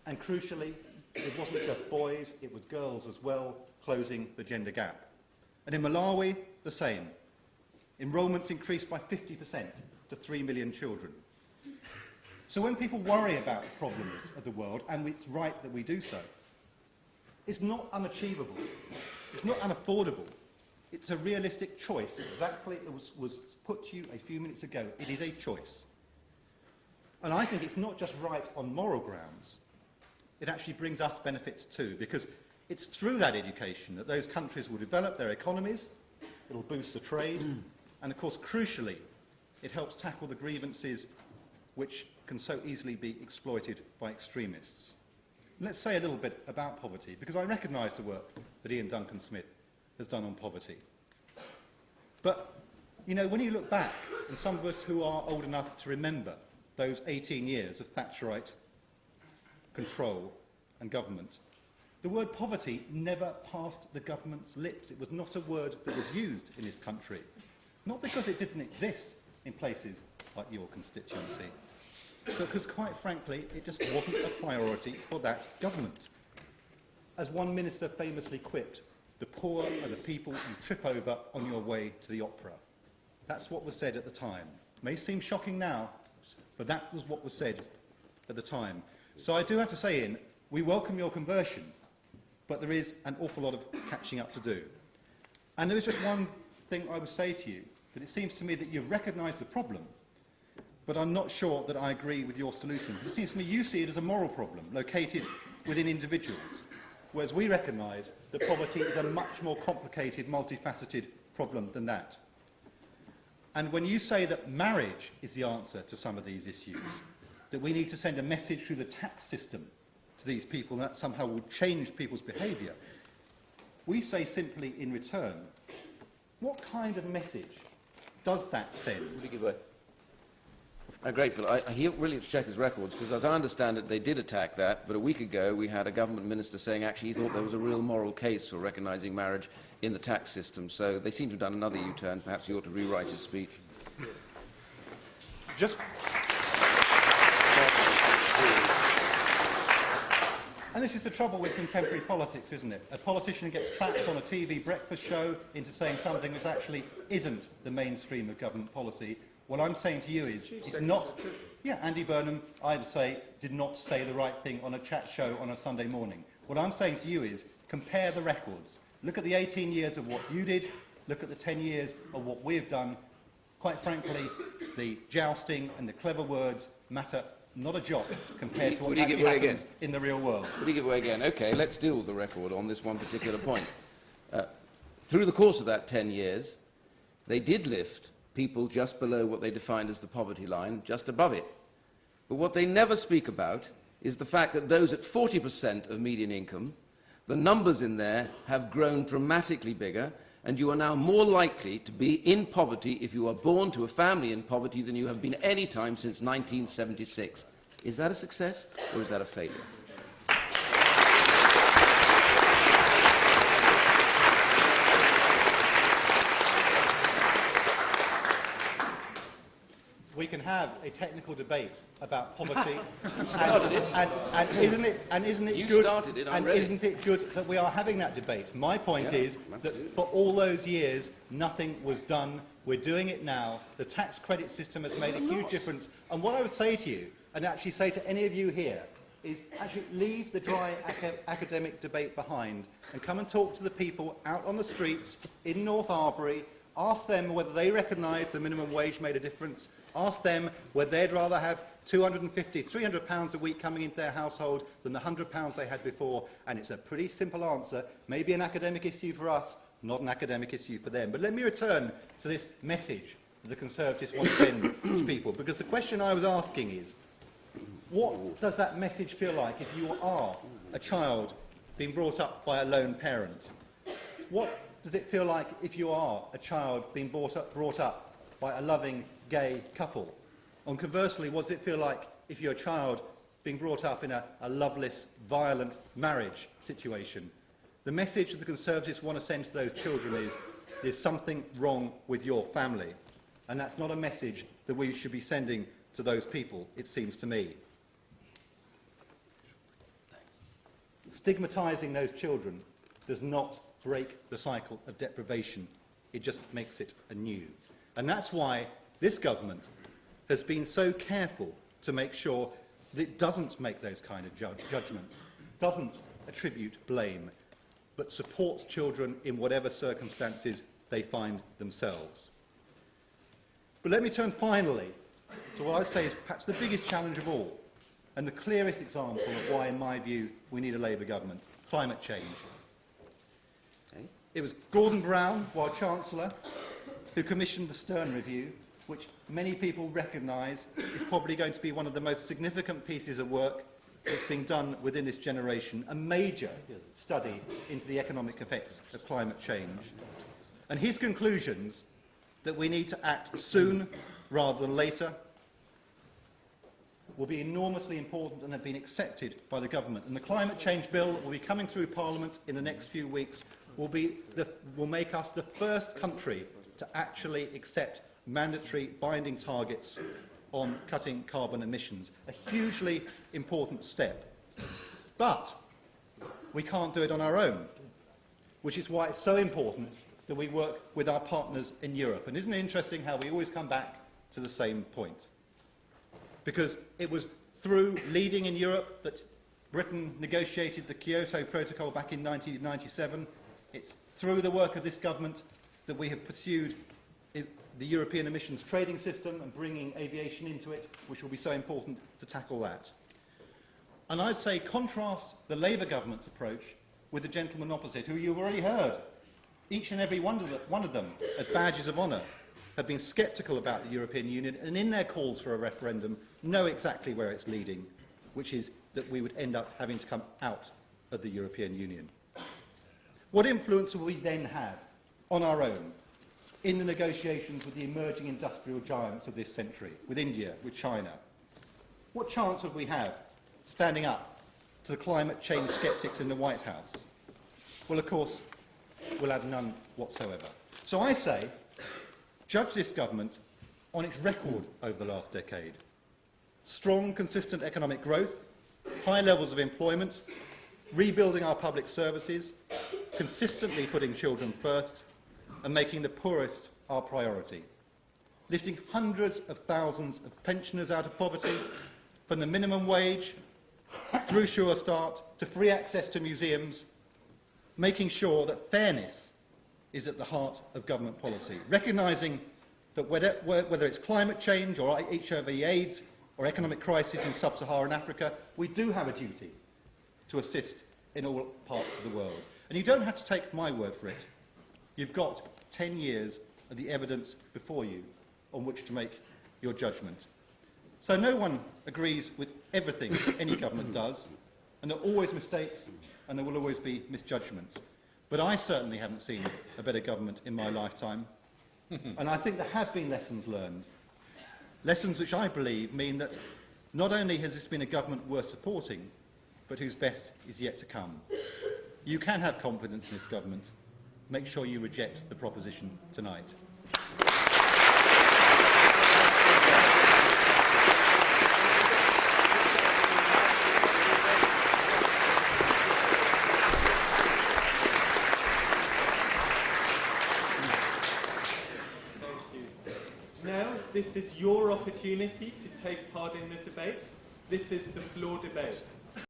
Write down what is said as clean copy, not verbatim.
And crucially, it wasn't just boys, it was girls as well, closing the gender gap. And in Malawi, the same. Enrolments increased by 50% to 3 million children. So when people worry about the problems of the world, and it's right that we do so, it's not unachievable, it's not unaffordable, it's a realistic choice, exactly as was put to you a few minutes ago. It is a choice. And I think it's not just right on moral grounds, it actually brings us benefits too, because it's through that education that those countries will develop their economies, it'll boost the trade, and of course, crucially, it helps tackle the grievances which can so easily be exploited by extremists. And let's say a little bit about poverty, because I recognise the work that Ian Duncan Smith has done on poverty. But, you know, when you look back, and some of us who are old enough to remember those 18 years of Thatcherite control and government, the word poverty never passed the government's lips. It was not a word that was used in this country. Not because it didn't exist in places like your constituency, but because, quite frankly, it just wasn't a priority for that government. As one minister famously quipped, the poor are the people you trip over on your way to the opera. That's what was said at the time. It may seem shocking now, but that was what was said at the time. So I do have to say, Ian, we welcome your conversion, but there is an awful lot of catching up to do. And there is just one thing I would say to you, that it seems to me that you've recognised the problem, but I'm not sure that I agree with your solution. It seems to me you see it as a moral problem located within individuals, whereas we recognise that poverty is a much more complicated, multifaceted problem than that. And when you say that marriage is the answer to some of these issues, that we need to send a message through the tax system to these people, and that somehow will change people's behaviour, we say simply in return, what kind of message does that send? I'm grateful. He really have to check his records, because as I understand it, they did attack that, but a week ago we had a government minister saying actually he thought there was a real moral case for recognising marriage in the tax system. So they seem to have done another U-turn. Perhaps he ought to rewrite his speech. And this is the trouble with contemporary politics, isn't it? A politician gets trapped on a TV breakfast show into saying something which actually isn't the mainstream of government policy. What I'm saying to you is, it's not... Yeah, Andy Burnham, I would say, did not say the right thing on a chat show on a Sunday morning. What I'm saying to you is, compare the records. Look at the 18 years of what you did, look at the 10 years of what we've done. Quite frankly, the jousting and the clever words matter not a jot compared to what actually happens in the real world. Would he give away again? OK, let's deal with the record on this one particular point. Through the course of that 10 years, they did lift people just below what they defined as the poverty line, just above it. But what they never speak about is the fact that those at 40% of median income, the numbers in there have grown dramatically bigger, and you are now more likely to be in poverty if you are born to a family in poverty than you have been any time since 1976. Is that a success, or is that a failure? We can have a technical debate about poverty, and isn't it good that we are having that debate? My point is that for all those years, nothing was done. We're doing it now. The tax credit system has made a huge difference. And what I would say to you, and actually say to any of you here, is actually leave the dry academic debate behind and come and talk to the people out on the streets in North Arbury. Ask them whether they recognise the minimum wage made a difference. Ask them whether they'd rather have £250, £300 a week coming into their household than the £100 they had before. And it's a pretty simple answer. Maybe an academic issue for us, not an academic issue for them. But let me return to this message that the Conservatives want to send to people. Because the question I was asking is, what does that message feel like if you are a child being brought up by a lone parent? What does it feel like if you are a child being brought up by a loving gay couple? And conversely, what does it feel like if you're a child being brought up in a loveless, violent marriage situation? The message that the Conservatives want to send to those children is, there's something wrong with your family. And that's not a message that we should be sending to those people, it seems to me. Stigmatising those children does not break the cycle of deprivation, it just makes it anew. And that's why this government has been so careful to make sure that it doesn't make those kind of judgments, doesn't attribute blame, but supports children in whatever circumstances they find themselves. But let me turn finally to what I say is perhaps the biggest challenge of all, and the clearest example of why, in my view, we need a Labour government: climate change. Okay. It was Gordon Brown, while Chancellor, who commissioned the Stern Review, which many people recognise is probably going to be one of the most significant pieces of work that's being done within this generation, a major study into the economic effects of climate change. And his conclusions that we need to act soon rather than later will be enormously important and have been accepted by the government. And the climate change bill that will be coming through Parliament in the next few weeks will make us the first country to actually accept mandatory binding targets on cutting carbon emissions, a hugely important step. But we can't do it on our own, which is why it's so important that we work with our partners in Europe. And isn't it interesting how we always come back to the same point? Because it was through leading in Europe that Britain negotiated the Kyoto Protocol back in 1997. It's through the work of this government that we have pursued the European emissions trading system and bringing aviation into it, which will be so important to tackle that. And I'd say contrast the Labour government's approach with the gentleman opposite, who you've already heard. Each and every one of them, as badges of honour, have been sceptical about the European Union, and in their calls for a referendum know exactly where it's leading, which is that we would end up having to come out of the European Union. What influence will we then have on our own in the negotiations with the emerging industrial giants of this century, with India, with China? What chance would we have standing up to the climate change sceptics in the White House? Well, of course, we'll have none whatsoever. So I say, judge this government on its record over the last decade. Strong, consistent economic growth, high levels of employment, rebuilding our public services, consistently putting children first, and making the poorest our priority. Lifting hundreds of thousands of pensioners out of poverty, from the minimum wage through Sure Start to free access to museums, making sure that fairness is at the heart of government policy, recognising that whether it's climate change or HIV/AIDS or economic crisis in sub-Saharan Africa, we do have a duty to assist in all parts of the world. And you don't have to take my word for it. You've got 10 years of the evidence before you on which to make your judgment. So no one agrees with everything any government does, and there are always mistakes and there will always be misjudgments. But I certainly haven't seen a better government in my lifetime. And I think there have been lessons learned. Lessons which I believe mean that not only has this been a government worth supporting, but whose best is yet to come. You can have confidence in this government. Make sure you reject the proposition tonight. Now, this is your opportunity to take part in the debate. This is the floor debate.